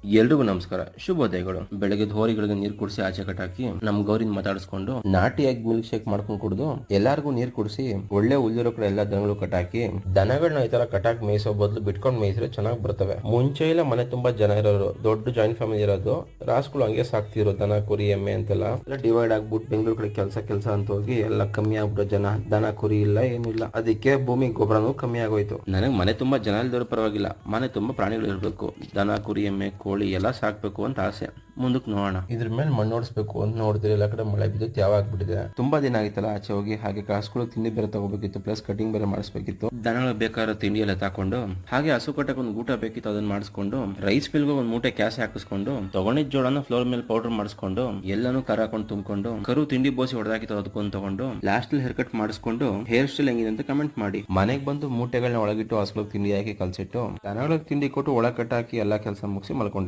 ಎಲ್ರಿಗೂ ನಮಸ್ಕಾರ, ಶುಭೋದಯಗಳು. ಬೆಳಗ್ಗೆ ಹೋರಿಗಳಿಗೆ ನೀರ್ ಕುಡಿಸಿ ಆಚೆ ಕಟ್ಟಾಕಿ ನಮ್ ಗೌರಿನ ಮಾತಾಡಿಸ್ಕೊಂಡು ನಾಟಿಯಾಗಿ ಮಿಲ್ಕ್ ಶೇಕ್ ಮಾಡ್ಕೊಂಡು ಕುಡಿದು ಎಲ್ಲಾರ್ಗು ನೀರ್ ಕುಡಿಸಿ ಒಳ್ಳೆ ಹುಲ್ಲಿರೋ ಕಡೆ ಎಲ್ಲಾ ದನಗಳು ಕಟ್ಟಾಕಿ ದನಗಳನ್ನ ಈ ತರ ಕಟ್ಟಾಕ್ ಮೇಯಿಸೋ ಬದಲು ಬಿಟ್ಕೊಂಡ್ ಮೇಯಿಸಿದ್ರೆ ಚೆನ್ನಾಗಿ ಬರ್ತವೆ. ಮುಂಚೆ ಇಲ್ಲ ಮನೆ ತುಂಬಾ ಜನ ಇರೋರು, ದೊಡ್ಡ ಜಾಯಿಂಟ್ ಫ್ಯಾಮಿಲಿ ಇರೋದು, ರಾಸುಗಳು ಹಂಗೆ ಸಾಕ್ತಿರೋ ದನ ಕುರಿ ಎಮ್ಮೆ ಅಂತೆಲ್ಲ ಡಿವೈಡ್ ಆಗ್ಬಿಟ್ಟು ಬೆಂಗಳೂರು ಕಡೆ ಕೆಲಸ ಅಂತ ಹೋಗಿ ಎಲ್ಲ ಕಮ್ಮಿ ಆಗ್ಬಿಟ್ಟು ಜನ, ದನ ಕುರಿ ಇಲ್ಲ ಏನಿಲ್ಲ. ಅದಕ್ಕೆ ಭೂಮಿ ಗೊಬ್ಬರನೂ ಕಮ್ಮಿ ಆಗೋಯ್ತು. ನನಗೆ ಮನೆ ತುಂಬಾ ಜನ ಇಲ್ದವ್ರು ಪರವಾಗಿಲ್ಲ, ಮನೆ ತುಂಬಾ ಪ್ರಾಣಿಗಳು ಇರ್ಬೇಕು, ದನ ಕುರಿ ಎಮ್ಮೆ ಕೋಳಿ ಎಲ್ಲ ಸಾಕ್ಬೇಕು ಅಂತ ಆಸೆ. ಮುಂದಕ್ಕೆ ನೋಡೋಣ. ಇದ್ರ ಮೇಲೆ ಮಣ್ಣು ಓಡಿಸ್ಬೇಕು ಅಂತ ನೋಡಿದ್ರೆ ಎಲ್ಲ ಕಡೆ ಮಳೆ ಬಿದ್ದು ತ್ಯಾವ ಆಗ್ಬಿಟ್ಟಿದೆ. ತುಂಬಾ ದಿನ ಆಗಿತ್ತಲ್ಲ ಆಚೆ ಹೋಗಿ. ಹಾಗೆ ಕಾಸುಗಳು ತಿಂಡಿ ಬೇರೆ ತಗೋಬೇಕಿತ್ತು, ಪ್ಲಸ್ ಕಟಿಂಗ್ ಬೇರೆ ಮಾಡಿಸ್ಬೇಕಿತ್ತು. ದನಗಳು ಬೇಕಾದ ತಿಂಡಿ ಎಲ್ಲ ತಕೊಂಡು ಹಾಗೆ ಹಸು ಕಟ್ಟಕ್ಕೆ ಒಂದು ಊಟ ಬೇಕಿತ್ತು, ಅದನ್ನ ಮಾಡಿಸ್ಕೊಂಡು ರೈಸ್ ಮಿಲ್ಗೆ ಒಂದು ಮೂಟೆ ಕ್ಯಾಸೆ ಹಾಕಿಸ್ಕೊಂಡು ತಗೊಂಡಿದ್ ಜೋಳನ ಫ್ಲೋರ್ ಮೇಲೆ ಪೌಡರ್ ಮಾಡಿಸ್ಕೊಂಡು ಎಲ್ಲಾನು ಕರ ಹಾಕೊಂಡು ತುಂಬಿಕೊಂಡು ಕರು ತಿಂಡಿ ಬೋಸಿ ಹೊಡೆದಾಕಿತ್ತು ಅದಕ್ಕೊಂದು ತಗೊಂಡು ಲಾಸ್ಟ್ ಹೇರ್ ಕಟ್ ಮಾಡಿಸ್ಕೊಂಡು ಹೇರ್ ಸ್ಟೈಲ್ ಹೆಂಗಿದೆ ಅಂತ ಕಮೆಂಟ್ ಮಾಡಿ. ಮನೆಗೆ ಬಂದು ಮೂಟೆಗಳನ್ನ ಒಳಗಿಟ್ಟು ಹಸುಗಳಿಗೆ ತಿಂಡಿ ಹಾಕಿ ಕಲ್ಸಿಟ್ಟು ದನಗಳಿಗೆ ತಿಂಡಿ ಕೊಟ್ಟು ಒಳ ಕಟ್ಟಾಕಿ ಎಲ್ಲಾ ಕೆಲಸ ಮುಗಿಸಿ ಮಲ್ಕೊಂಡೆ.